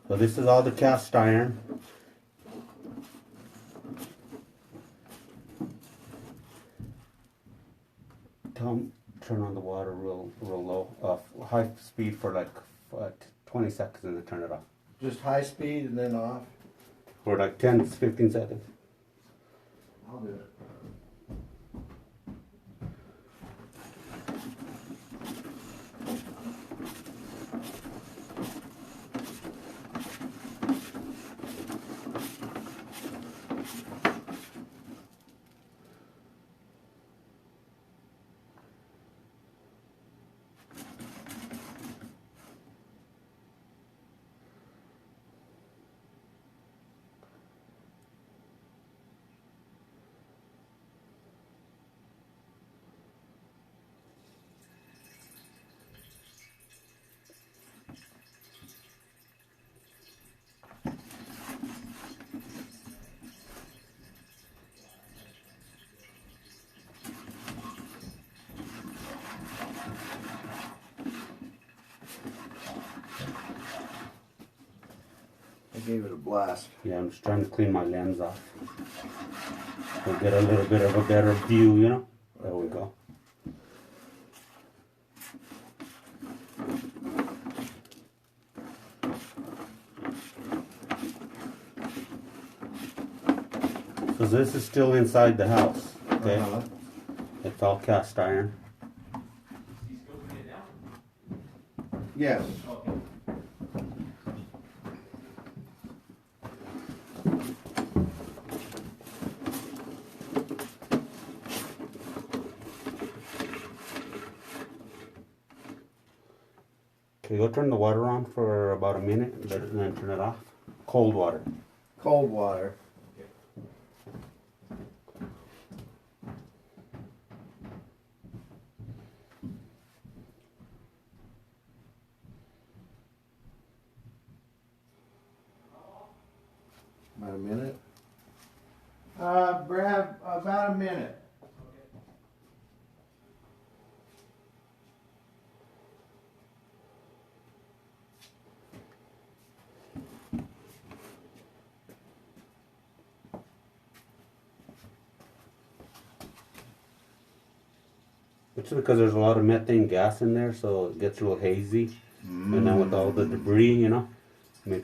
So this is all the cast iron. Turn on the water real low, high speed for like 20 seconds and then turn it off. Just high speed and then off? For like 10 to 15 seconds. I'll do it. I gave it a blast. Yeah, I'm just trying to clean my lens off. So get a little bit of a better view, you know? There we go. So this is still inside the house, okay? It's all cast iron. Yes. Okay, go turn the water on for about a minute and then turn it off. Cold water. Cold water. About a minute? Brad, about a minute. It's because there's a lot of methane gas in there, so it gets a little hazy. And then with all the debris, you know,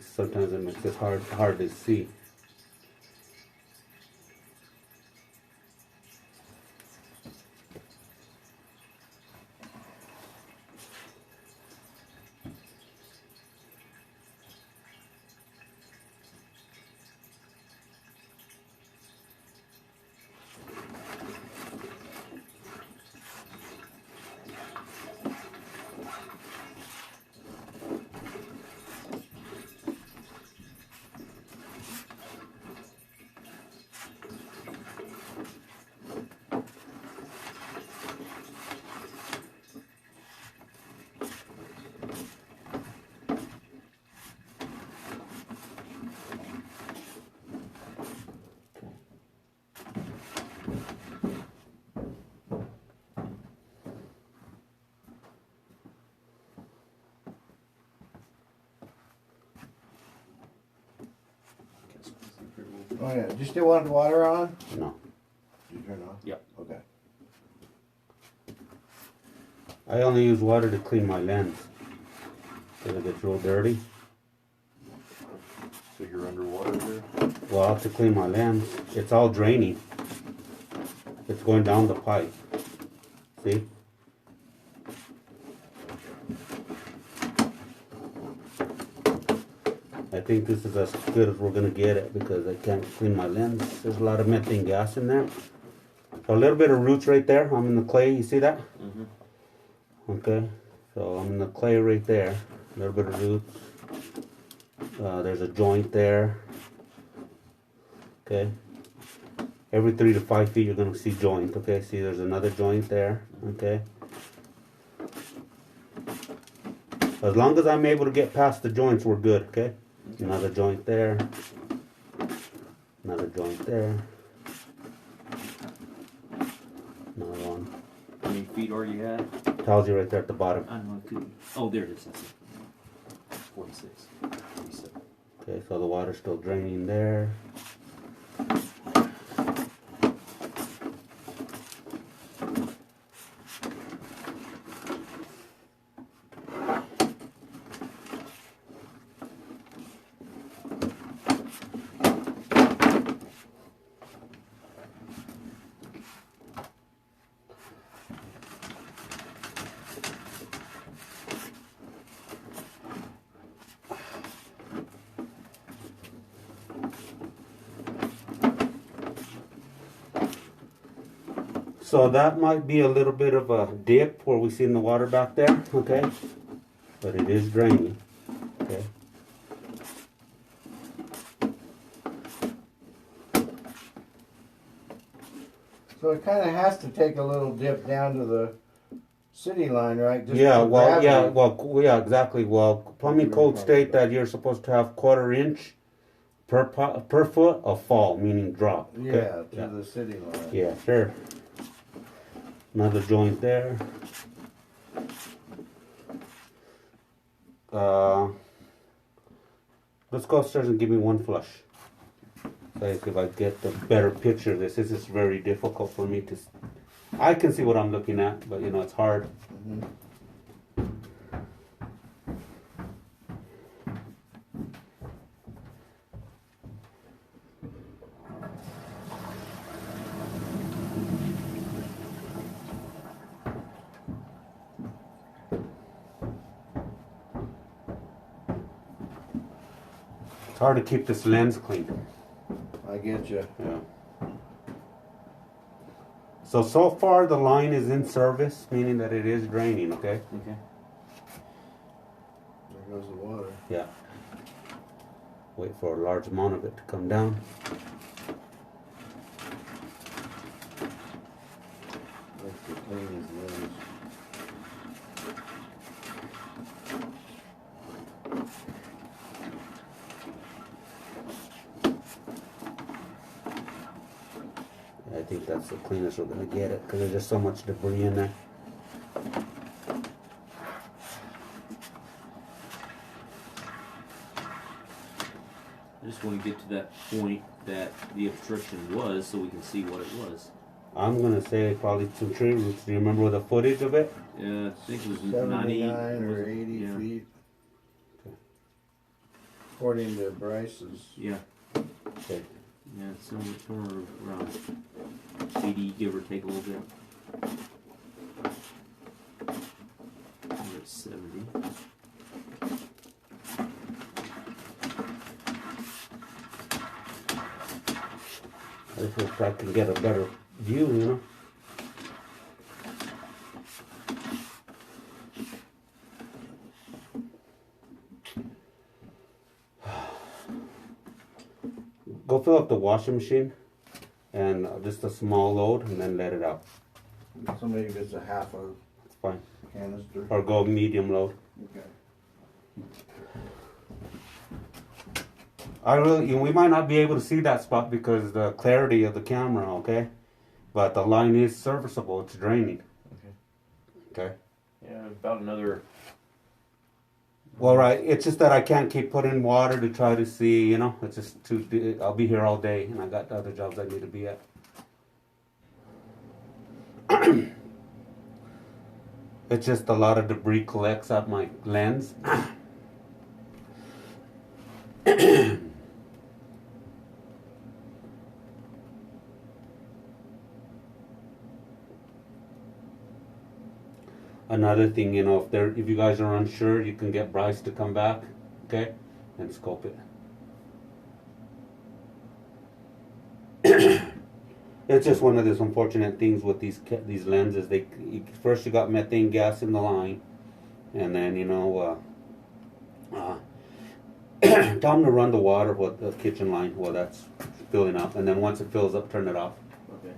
sometimes it makes it hard to see. Oh yeah, do you still want the water on? No. Did you turn it off? Yep. Okay. I only use water to clean my lens. Because it gets real dirty. So you're underwater there? Well, I have to clean my lens. It's all draining. It's going down the pipe. See? I think this is as good as we're going to get it because I can't clean my lens. There's a lot of methane gas in there. So a little bit of roots right there. I'm in the clay. You see that? Mm-hmm. Okay. So I'm in the clay right there. A little bit of roots. There's a joint there. Okay. Every 3 to 5 feet you're going to see joint. Okay. See there's another joint there. Okay. As long as I'm able to get past the joints, we're good. Okay. Another joint there. Another joint there. Another one. How many feet are you at? Tells you right there at the bottom. I don't know. Oh, there it is. That's it. 46. 47. Okay, so the water's still draining there. So that might be a little bit of a dip where we seen the water back there, okay? But it is draining, okay? So it kind of has to take a little dip down to the city line, right? Just Yeah, for well, gravity. yeah, exactly. Well, plumbing code state that you're supposed to have 1/4 inch per foot of fall, meaning drop. Okay? Yeah, to the city line. Yeah, sure. Another joint there. Let's go upstairs and give me one flush. So if I get the better picture of this. This is very difficult for me to. I can see what I'm looking at, but you know it's hard. Mhm. It's hard to keep this lens clean. I get you. Yeah. So far the line is in service, meaning that it is draining, okay? Okay. There goes the water. Yeah. Wait for a large amount of it to come down. Looks the clean as lens. I think that's the cleanest we're gonna get it because there's just so much debris in there. I just want to get to that point that the obstruction was so we can see what it was. I'm gonna say probably some tree roots. Do you remember the footage of it? Yeah, I think it was 79 90 or 80 yeah. feet. Okay. According to Bryce's. Yeah, Okay. yeah, somewhere around 80, give or take a little bit. We're at 70. If I can get a better view, you know. Go fill up the washing machine and just a small load and then let it out. So maybe it's a half a It's fine. canister. Or go medium load. Okay. We might not be able to see that spot because the clarity of the camera, okay? But the line is serviceable, it's draining. Okay? Yeah, about another. Well, right, it's just that I can't keep putting water to try to see, you know? It's just I'll be here all day and I got other jobs I need to be at. It's just a lot of debris collects out my lens. Another thing, you know, if you guys are unsure, you can get Bryce to come back, okay, and scope it. It's just one of those unfortunate things with these lenses. First you got methane gas in the line, and then you know, tell them to run the water with the kitchen line while that's filling up, and then once it fills up, turn it off. Okay.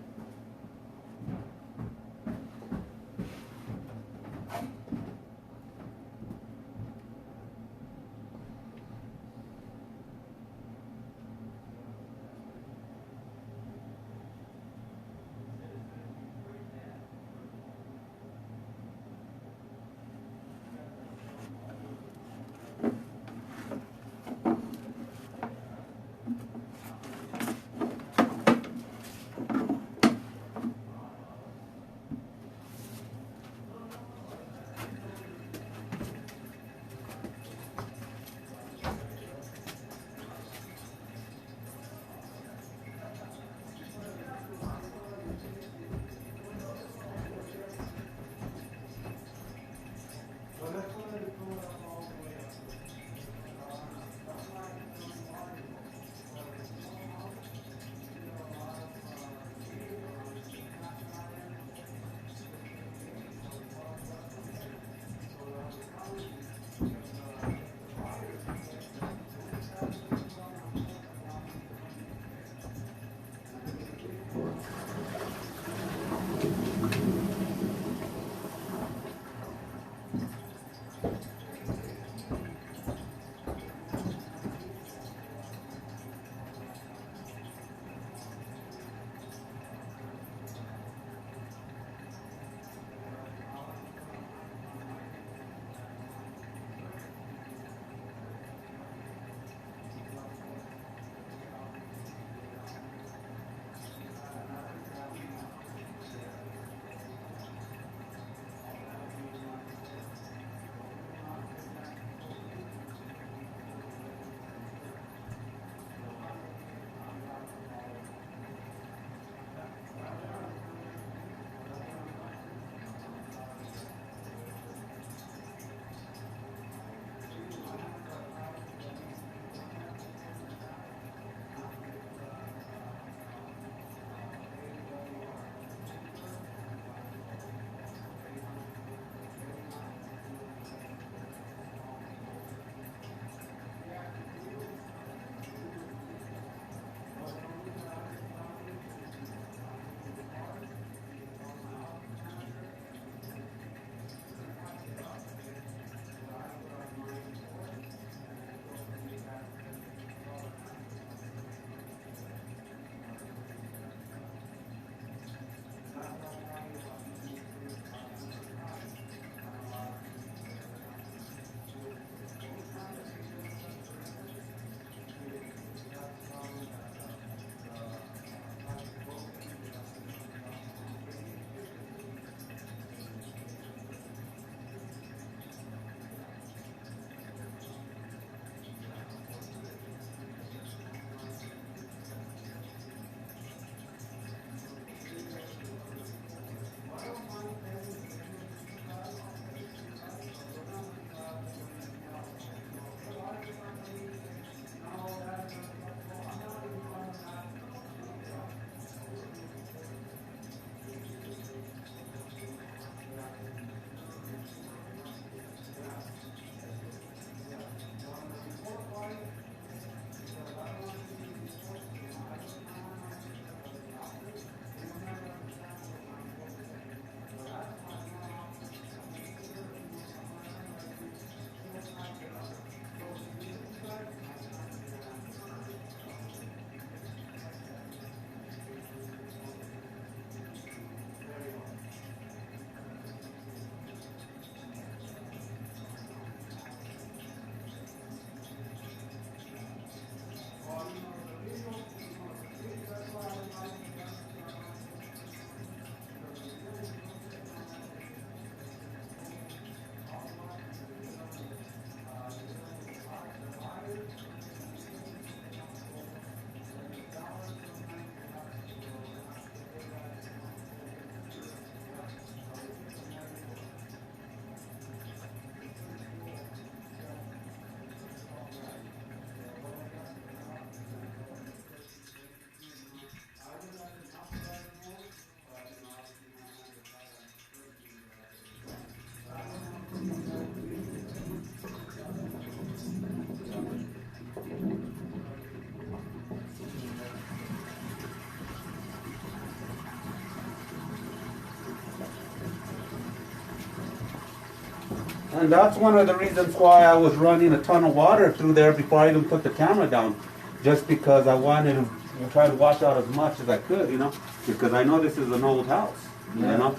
And that's one of the reasons why I was running a ton of water through there before I even put the camera down. Just because I wanted to try to wash out as much as I could, you know, because I know this is an old house, you know.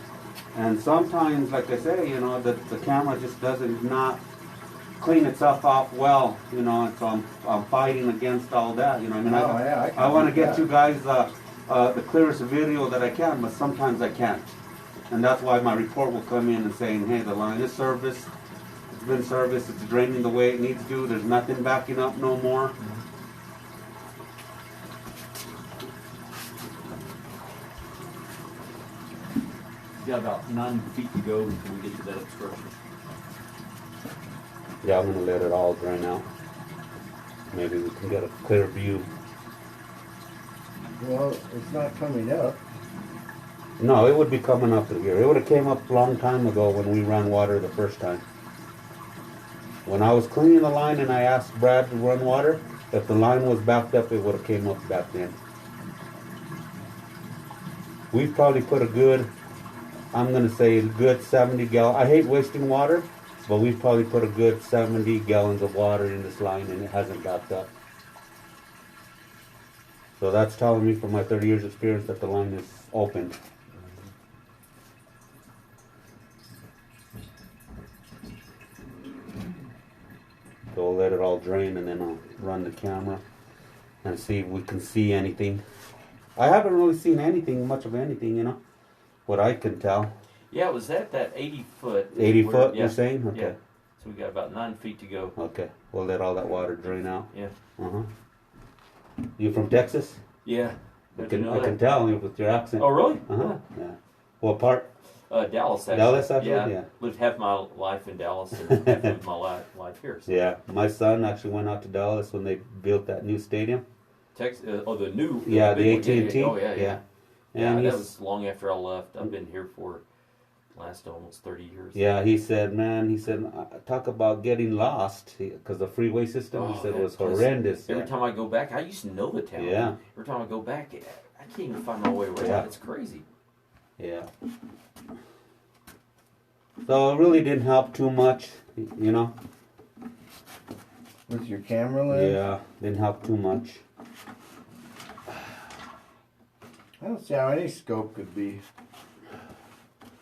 And sometimes, like I say, you know, the camera just doesn't not clean itself off well, you know, and so I'm fighting against all that, you know. I mean, I want to get you guys the clearest video that I can, but sometimes I can't. And that's why my report will come in and saying, hey, the line is serviced, it's been serviced, it's draining the way it needs to, there's nothing backing up no more. We got about 9 feet to go until we get to that obstruction. Yeah, I'm gonna let it all drain out. Maybe we can get a clear view. Well, it's not coming up. No, it would be coming up through here. It would have came up a long time ago when we ran water the first time. When I was cleaning the line and I asked Brad to run water, if the line was backed up, it would have came up back then. We've probably put a good, I'm gonna say a good 70 gallons. I hate wasting water, but we've probably put a good 70 gallons of water in this line and it hasn't backed up. So that's telling me from my 30 years experience that the line is open. So I'll let it all drain and then I'll run the camera and see if we can see anything. I haven't really seen anything, much of anything, you know, what I can tell. Yeah, it was at that 80 foot. 80 foot, you're saying? Okay. Yeah. So we got about 9 feet to go. Okay. We'll let all that water drain out. Yeah. Uh-huh. You from Texas? Yeah. I can tell with your accent. Oh, really? Uh-huh. Yeah. What part? Dallas, actually. Dallas, actually? Yeah. Yeah. Lived half my life in Dallas and half of my life here. So. Yeah. My son actually went out to Dallas when they built that new stadium. The new. Yeah, the big one. AT&T. Oh, yeah. Yeah. Yeah, And that was long after I left. I've been here for last almost 30 years. Yeah, he said, man, talk about getting lost, because the freeway system, he said, was horrendous. Every time I go back, I used to know the town. Yeah. Every time I go back, I can't even find my way around. Yeah. It's crazy. Yeah. So it really didn't help too much, you know. With your camera lens? Yeah, didn't help too much. I don't see how any scope could be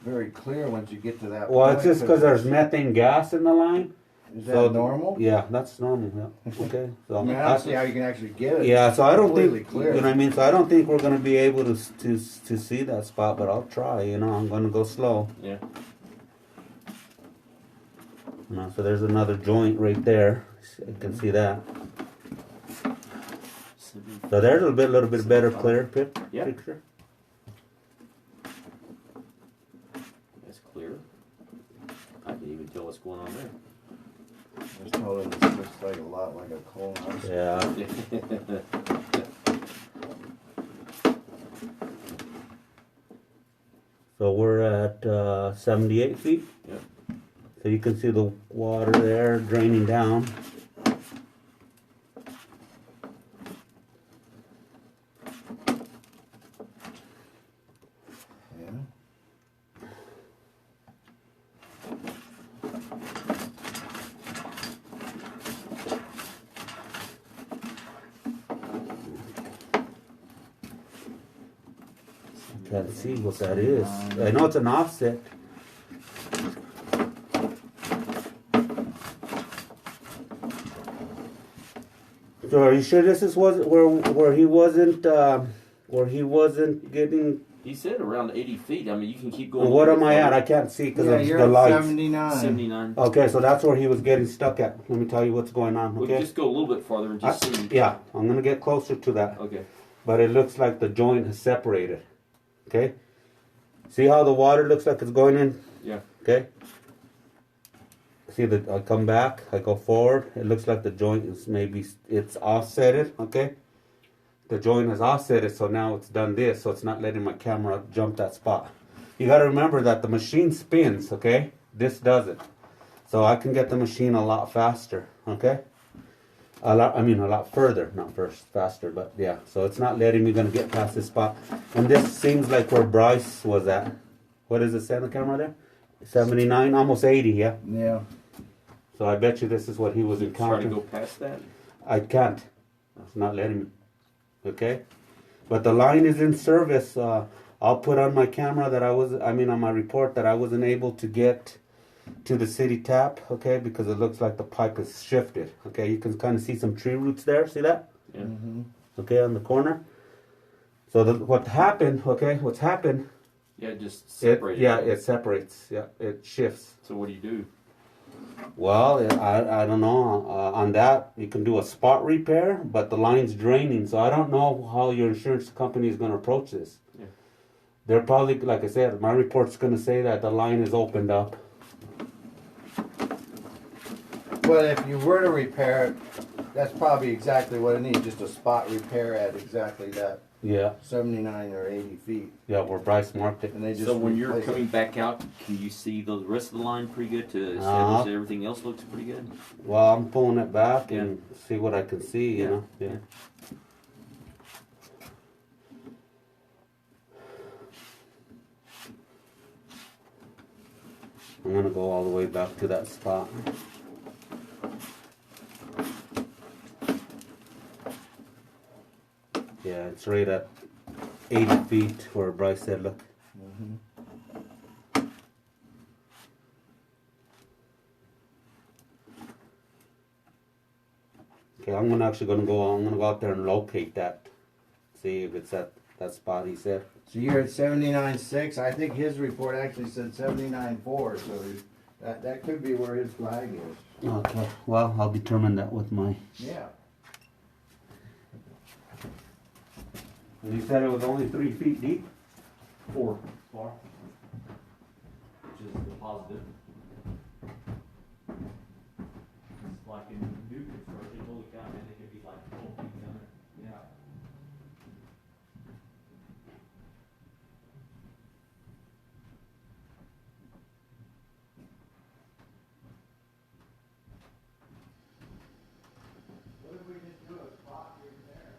very clear once you get to that Well, point. it's just because there's methane gas in the line. Is that normal? Yeah, that's normal. Yeah. Okay. So I mean, I don't see how you can actually get it. yeah, so I don't completely think clear. you know what I mean. So I don't think we're gonna be able to see that spot, but I'll try. You know, I'm gonna go slow. Yeah. You know, so there's another joint right there. You can see that. So there's a little bit better, clear picture. That's clear. I can even tell what's going on there. I just told him this looks like a lot like a coal house. Yeah. So we're at 78 feet. Yep. So you can see the water there draining down. Can't see what that is. I know it's an offset. So are you sure this is where he wasn't getting? He said around 80 feet. I mean, you can keep going. What am I at? I can't see because of you're the at lights. 79. 79. Okay, so that's where he was getting stuck at. Let me tell you what's going on. We Okay. can just go a little bit farther and just see. Yeah, I'm gonna get closer to that. Okay. But it looks like the joint has separated. Okay. See how the water looks like it's going in? Yeah. Okay. See that I come back, I go forward. It looks like the joint is it's offsetted. Okay. The joint is offsetted, so now it's done this, so it's not letting my camera jump that spot. You got to remember that the machine spins. Okay. This doesn't. So I can get the machine a lot faster. Okay. A lot further, not faster, but yeah. So it's not letting me gonna get past this spot. And this seems like where Bryce was at. What is it, say on the camera there? 79, almost 80, yeah. Yeah. So I bet you this is what he was Try to encountering. go past that. I can't. It's not letting me. Okay? But the line is in service. I'll put on my camera that on my report that I wasn't able to get to the city tap, okay, because it looks like the pipe is shifted. Okay, you can kind of see some tree roots there. See that? Yeah. Mm-hmm. Okay, on the corner. So what's happened, Yeah, it just separated. it separates. Yeah, it shifts. So what do you do? Well, I don't know. On that, you can do a spot repair, but the line's draining, so I don't know how your insurance company is going to approach this. Yeah. They're probably, like I said, my report's going to say that the line is opened up. But if you were to repair it, that's probably exactly what it needs, just a spot repair at exactly that Yeah, 79 or 80 feet. yeah, where Bryce marked it. And they just So when you're replace it. coming back out, can you see the rest of the line pretty good to establish that everything else looks pretty good? Well, I'm pulling it back and see what I can see, you know. Yeah. I'm gonna go all the way back to that spot. Yeah, it's right at 80 feet where Bryce said, look. Mhm. Okay, I'm gonna go out there and locate that. See if it's at that spot he said. So you're at 79.6. I think his report actually said 79.4. So that could be where his flag is. Okay, well, I'll determine that with my. Yeah. And he said it was only 3 feet deep? 4. Which is the positive. It's like in new construction, holy cow, man, they could be like 12 feet down there. Yeah. What if we just do a spot repair?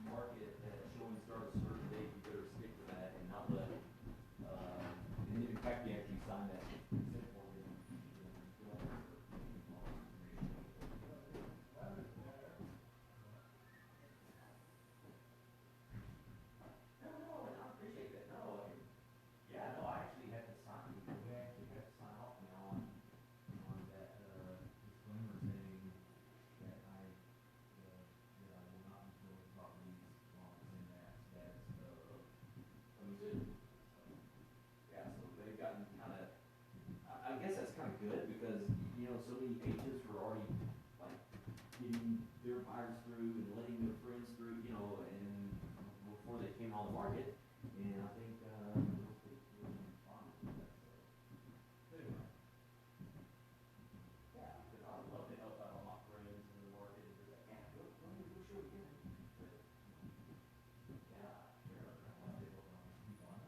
Market that showing start a certain date, you better stick to that and not let, and in fact, you actually sign that consent form. I appreciate that, no, yeah, no, I actually had to sign, we actually had to sign off now on that, disclaimer saying that I will not be selling properties while it's in that status of coming soon. Yeah, so they've gotten kind of, I guess that's kind of good because, you know, so many agents were already like getting their buyers through and letting their friends through, you know, and before they came on the market. And I think, real estate really responded to that, so. Anyway. Yeah, because I would love to help out all my friends in the market and be like, yeah, go show again. But, yeah, sure, I love to help out people I know.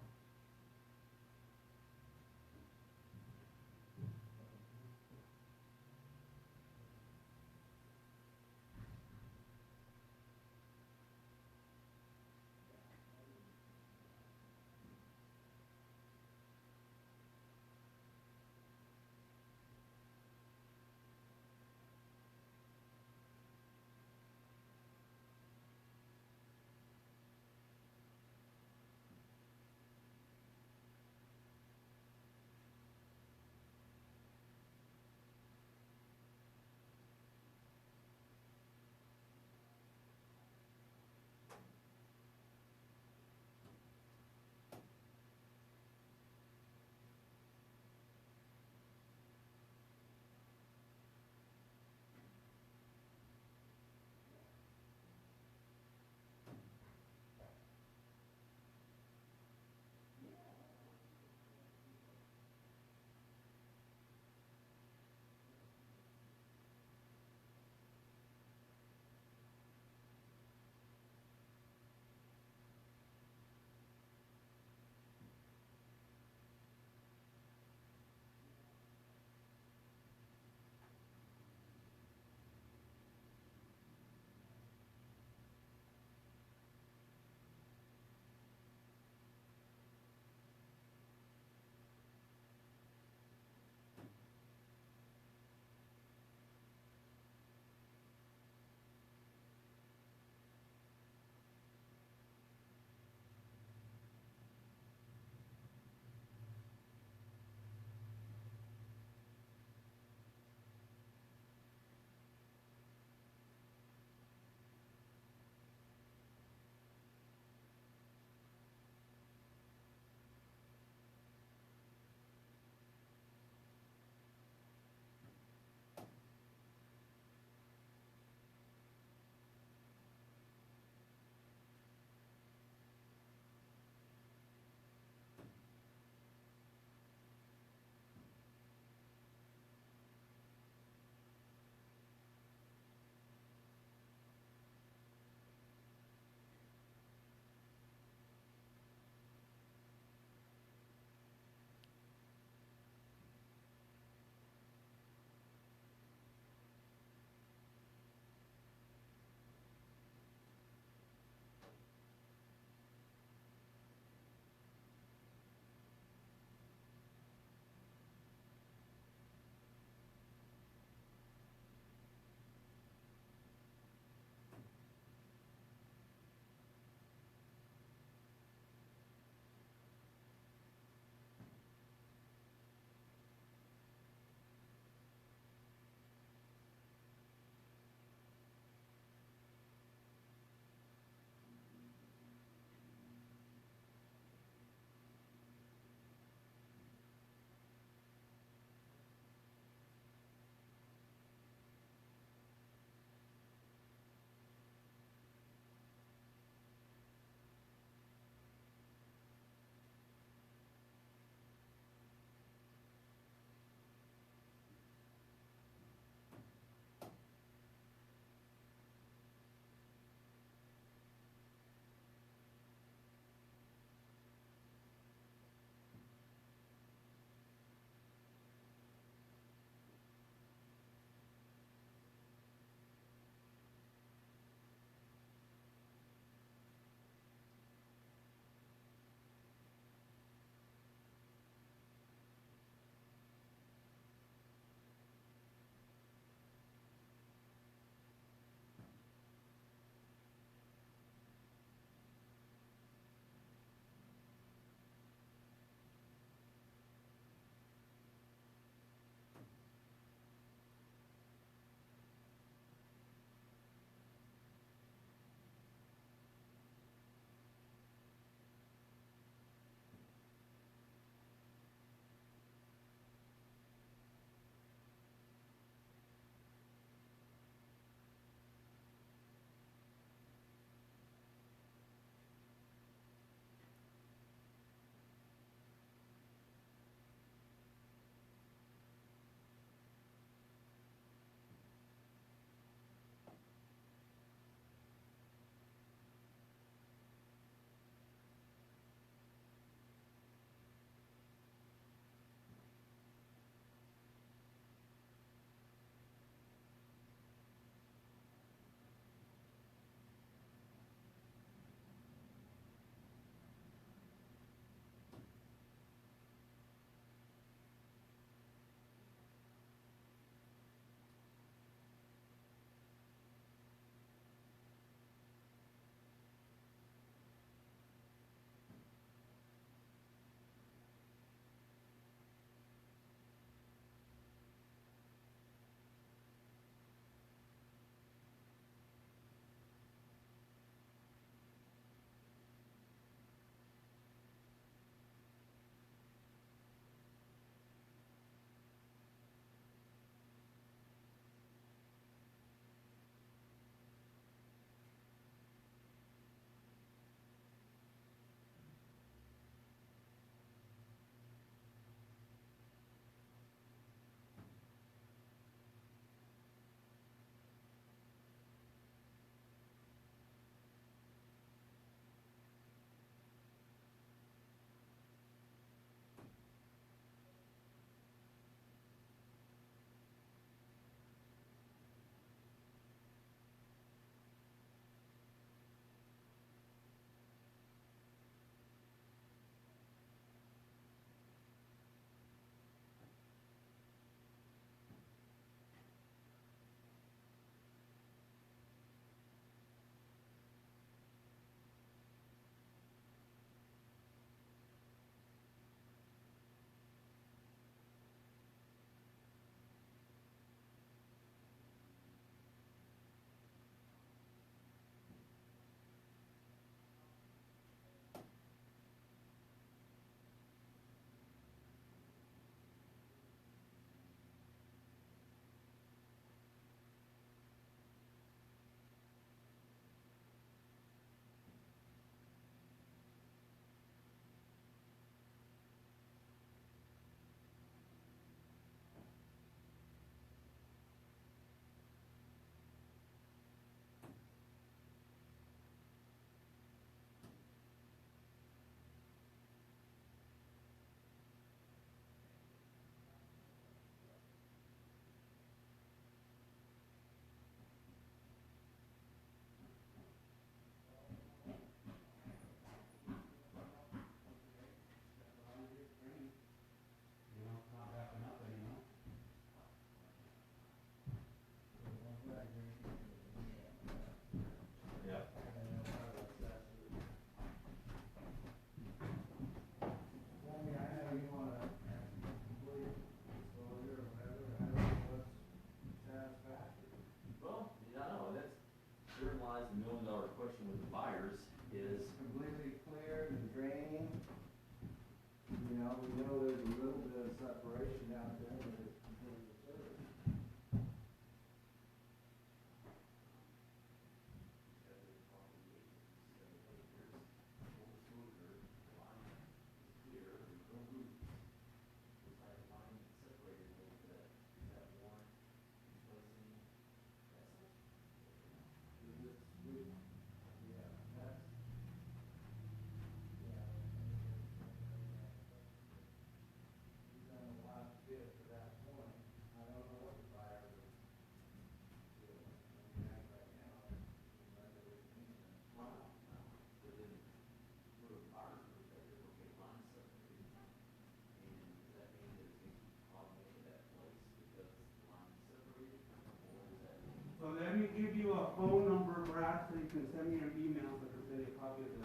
me give you a phone number, Brad, so you can send me your email, so I can send you a copy of the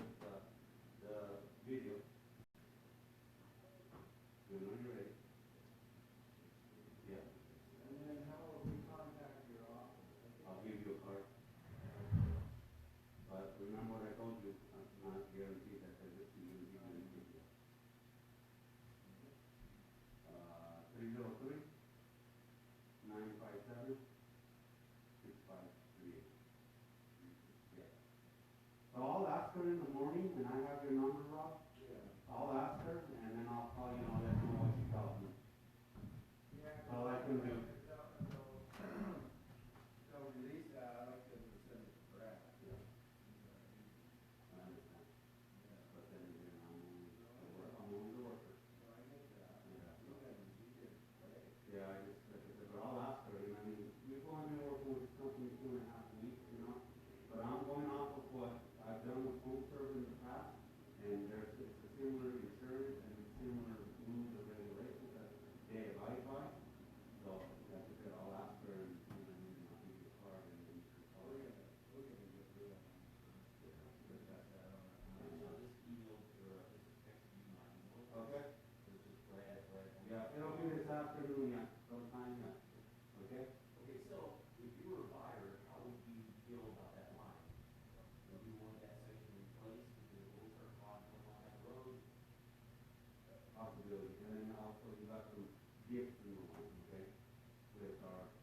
video. You know you're ready. Yeah. And then how will we contact your office? I'll give you a card. But remember what I told you, I'm not guaranteed that they're just going to give you an video. 303-957-6538. Yeah. So I'll ask her in the morning, and I have your number, Rob. Yeah. I'll ask her, and then I'll call you, and I'll let you know what she tells me. Yeah. All I can do. So release that, I like to send it to Brad. Yeah. I understand. But then again, I'm only the worker. So I get that. Yeah. You did great. Yeah, I just, but I'll ask her, and I mean, we've only been working with this company 2.5 weeks, you know? But I'm going off of what I've done with home serve in the past, and it's a similar insurance and similar rules and regulations that they abide by. So, like I said, I'll ask her, and then I'll give you a card, and then you can call her. We're gonna get rid of So this email or this text you might email. Okay? It's just Brad. Yeah, it'll be this afternoon, yeah, sometime, yeah. Okay? Okay, so if you were a buyer, how would you feel about that line? Would you want that section replaced because it will start clogging up on that road? Possibility, and then also you got some gifts in the line, okay? With what's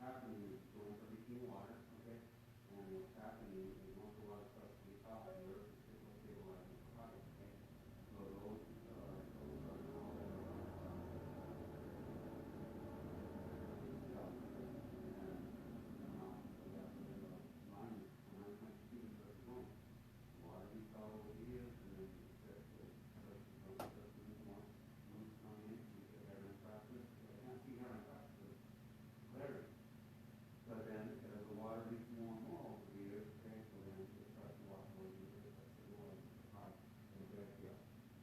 happening is going for leaking water, okay? And what's happening is once a lot of stuff leaks out, and there's a stabilizing the pipe, okay? So those are now, water leaks all over here, and then coming in, you get air and practice, I can't see air and practice, clearly. But then, as the water leaks more and more over here, okay, so then it starts to wash away the air, that's the water, the pipe, and the yeah.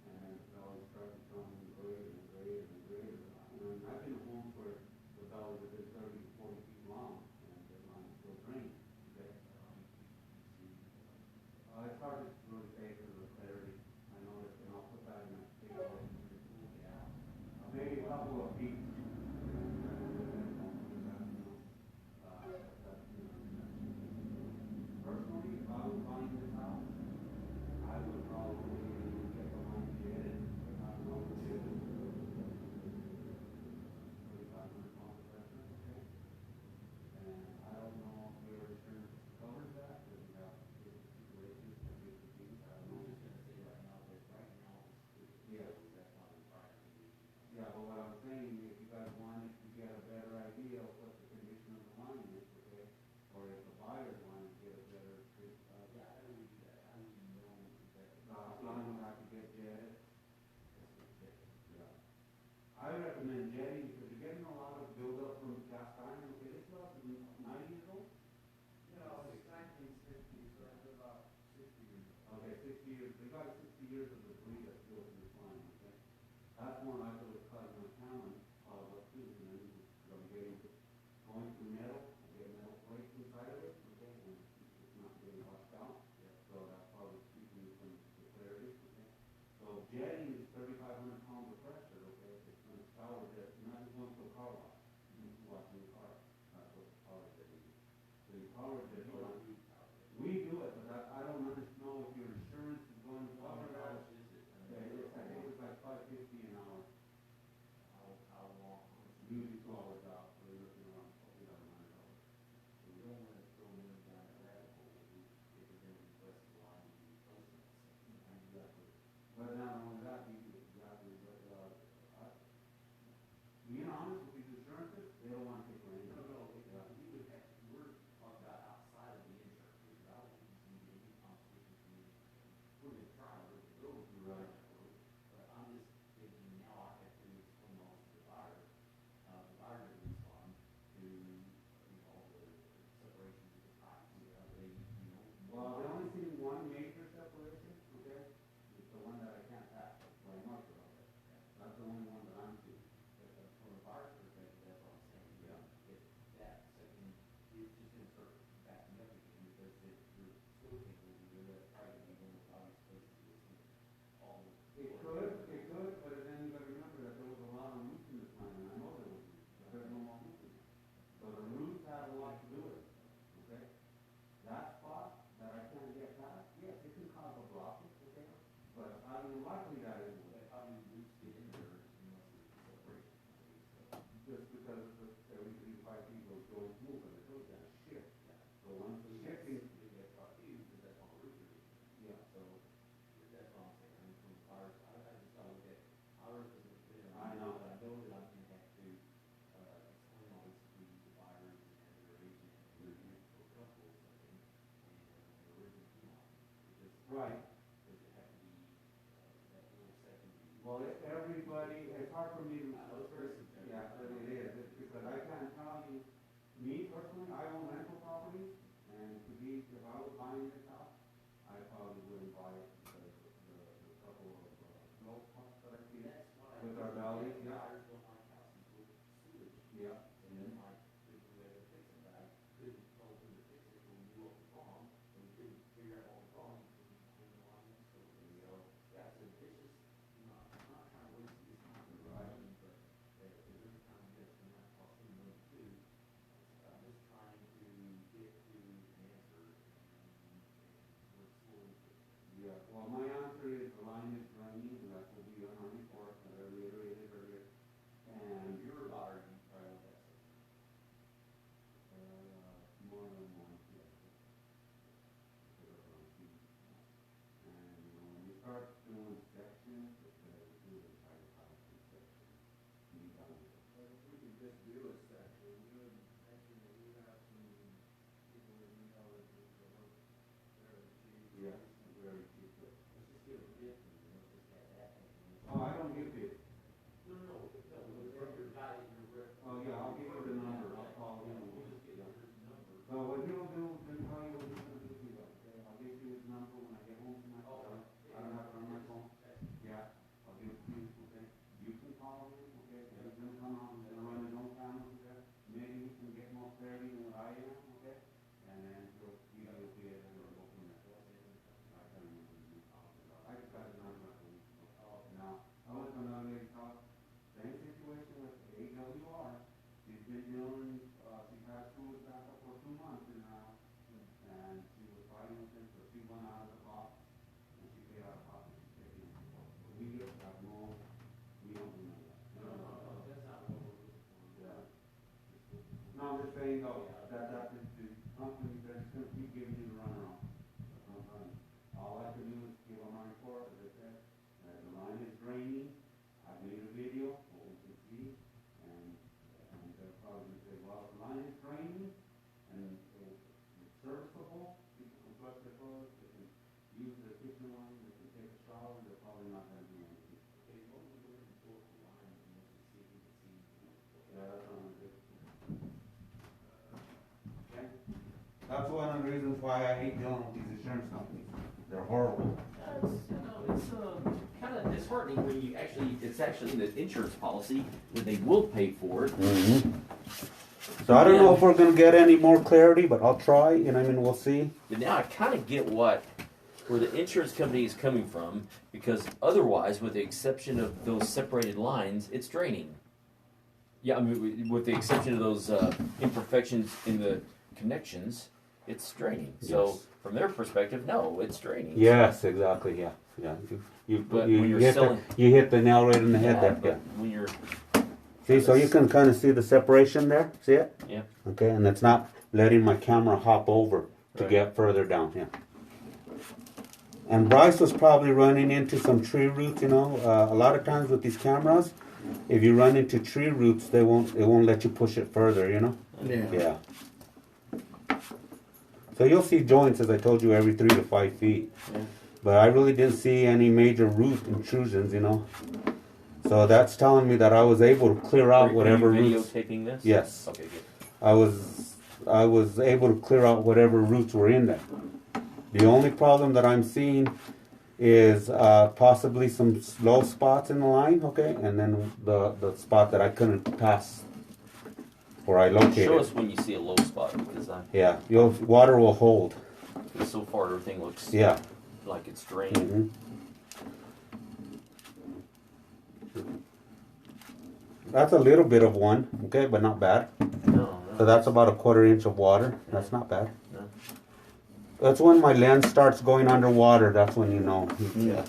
And it always starts becoming greater and greater and greater. I've been home where the bells have been 30 to 40 feet long, and the line is still drained, okay? It's hard to really say because of the clarity. I noticed, and I'll put that in a table. Yeah. Maybe a couple of feet. Personally, if I was buying this house, I would probably get behind the shed and I don't know what it is. 3,500 pound pressure, okay? And I don't know if your insurance covers that, because you have different situations for different things, I I don't was know. just gonna say right now, Yeah. that's not a priority. Yeah, but what I'm saying, if you guys wanted to get a better idea of what the condition of the line is, okay? Or if the buyer wanted to get a better, Yeah, how do we do that? How do we know exactly? line would have to get jetted. That's what it is. Yeah. I recommend jetting, because you're getting a lot of buildup from cast iron, okay, this house is 90 years old? No, it's 1960, so it's about 60 years. Okay, 60 years, they got 60 years of debris that's built in this line, okay? That's more likely to cut my talent piled up too, and then I'm getting, going through metal, I get metal plates inside of it, okay, and it's not getting washed out. Yeah. So that's probably keeping from the clarity, okay? So jetting is 3,500 pounds of pressure, okay? It's going to scour jet, you're not just going to a car wash, you're washing your car, that's what the power jet is. So your power jet, we do it, but I don't know if your insurance is going to cover How that. much is it? Yeah, I think it's like $5.50 an hour, How long? usually 2 hours out, so you're looking around $1,400. So we don't wanna throw money down the rabbit hole if we're gonna request a line to be replaced on something. Exactly. But not only that, exactly, but, being honest with these insurances, they don't want to take money. No, we would have, we're talking about outside of the insurance, because I don't think it's gonna be any competition for me. We're gonna try, we're gonna go through Right. that road, but I'm just thinking now I have to explain all to the buyer. The buyer doesn't respond to, all the separations of the pipes, Well, they only seen one major separation, okay? It's the one that I can't pass, that's why hard for me to, yeah, but it is, it's because I can't tell you, me personally, I own rental properties, and to be, if I was buying this house, I probably wouldn't buy it because of the couple of, low spots that I see with our valley, yeah. Yeah. And then like, we had to fix it, but I couldn't tell who to fix it, when we knew what was wrong, and we couldn't figure out what was wrong, and clean the line, so, yeah, so it's just, I'm not trying to waste this time, right? But, if there's time that's gonna have to cost me money too, I'm just trying to get to an answer, and we're slowly getting there. Yeah, well, my answer is the line is running, and that will be on our report, that I reiterated earlier. And Your water, you probably want that stuff. more than one, yeah. And, when you start doing sections, it's better to do the entire house in sections. You done with it. But if we could just do a section, you would mention that we have some people that we know that do the work very cheap. Yeah, very cheap. Let's just get a bid, and let's just have that thing. Oh, I don't give it. No, from your guy, your rep. Oh, yeah, I'll give you the number, I'll call him. We'll just get his number. So what he'll do, then tell you what he's gonna do, okay? I'll give you his number when I get home tonight. I don't have it on my phone. Yeah, I'll give it to you, okay? You can call him, okay? He's gonna come out, he's gonna run his own cameras, okay? Maybe he can get more clarity than what I am, okay? And then he'll be able to get it and we'll go from there. I can't remember his name. I just got his number. Now, I was another lady talk, same situation with AWR. She's been dealing, she passed through with backup for 2 months now, and she was fighting with him, so she went out of the box, and she paid out of pocket. We have no, we don't do that. No, that's not what we're looking for. Yeah. No, I'm just saying, though, that is the company that's gonna keep giving you the runaround. That's what I'm telling you. All I can do is give them my report, as I said, the line is draining. I made a video, what we can see, and they're probably gonna say, well, the line is draining, and it's serviceable, people can flush their toilets, they can use their kitchen line, they can take a shower, they're probably not gonna do anything. Okay, what was the historical line, and let's just see if we can see. Yeah, that's what I'm doing. Okay? That's one of the reasons why I hate dealing with these insurance companies. They're horrible. It's kind of disheartening when you actually, it's actually in the insurance policy that they will pay for it. So I don't know if we're gonna get any more clarity, but I'll try, and I mean, we'll see. But now I kind of get where the insurance company is coming from, because otherwise, with the exception of those separated lines, it's draining. Yeah, I mean, with the exception of those imperfections in the connections, it's draining. So Yes. from their perspective, no, it's draining. Yes, exactly, yeah, yeah. But when you're selling- You hit the nail right in the head Yeah, there, but yeah. when you're See, so you can kind of see the separation there, see it? yeah. Okay, and it's not letting my camera hop over to Right. get further down, yeah. And Bryce was probably running into some tree roots, you know, a lot of times with these cameras, if you run into tree roots, it won't let you push it further, you know? Yeah. So you'll see joints, as I told you, every 3 to 5 feet. Yeah. But I really didn't see any major root intrusions, you know? So that's telling me that I was able to clear out whatever Are you roots. videotaping this? Yes. Okay, good. I was able to clear out whatever roots were in there. The only problem that I'm seeing is possibly some low spots in the line, okay, and then the spot that I couldn't pass where I located. Show us when you see a low spot, because Yeah, water will hold. so far everything looks Yeah. like it's drained. That's a little bit of one, okay, but not bad. No. So that's about a 1/4 inch of water. That's not bad. No. That's when my lens starts going underwater. That's when you know. Yeah.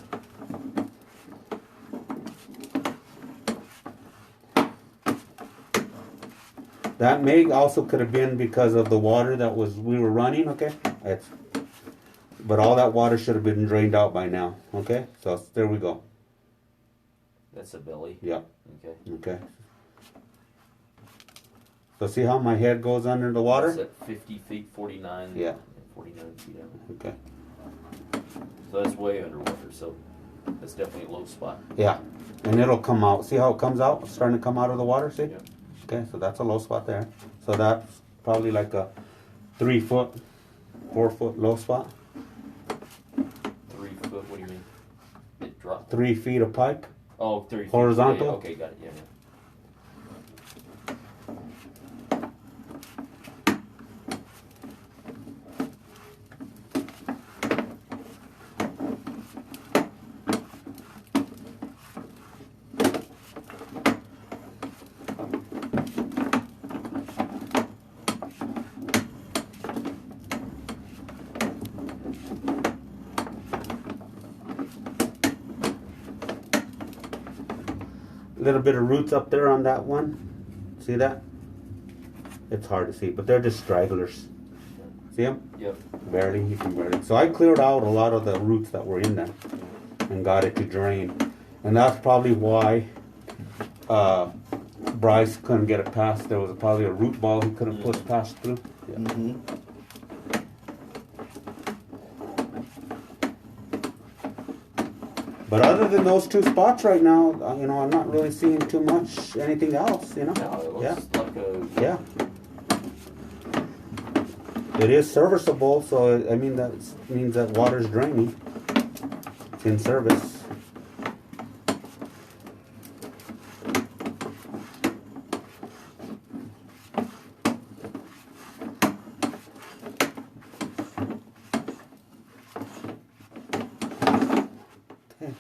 That may also could have been because of the water that we were running. Okay, but all that water should have been drained out by now. Okay, so there we go. That's a belly. Yeah. Okay. Okay. So see how my head goes under the water? That's at 50 feet, 49. Yeah. 49 feet out. Okay. So that's way underwater. So That's definitely a low spot. Yeah, and it'll come out. See how it comes out? It's starting to come out of the water, see? Yeah. Okay, so that's a low spot there. So that's probably like a 3 foot, 4 foot low spot. 3 foot, what do you mean? It dropped. 3 feet of pipe. Oh, 30 feet. Horizontal? Yeah, okay, got it, yeah. Little bit of roots up there on that one. See that? It's hard to see, but they're just stragglers. See them? Yep. Barely, you can barely. So I cleared out a lot of the roots that were in there and got it to drain. And that's probably why Bryce couldn't get it past. There was probably a root ball he couldn't push past through. Yeah. Mm-hmm. But other than those two spots right now, you know, I'm not really seeing too much anything else, you know? No, it looks like a... Yeah. It is serviceable, so I mean that means that water's draining. It's in service. Okay.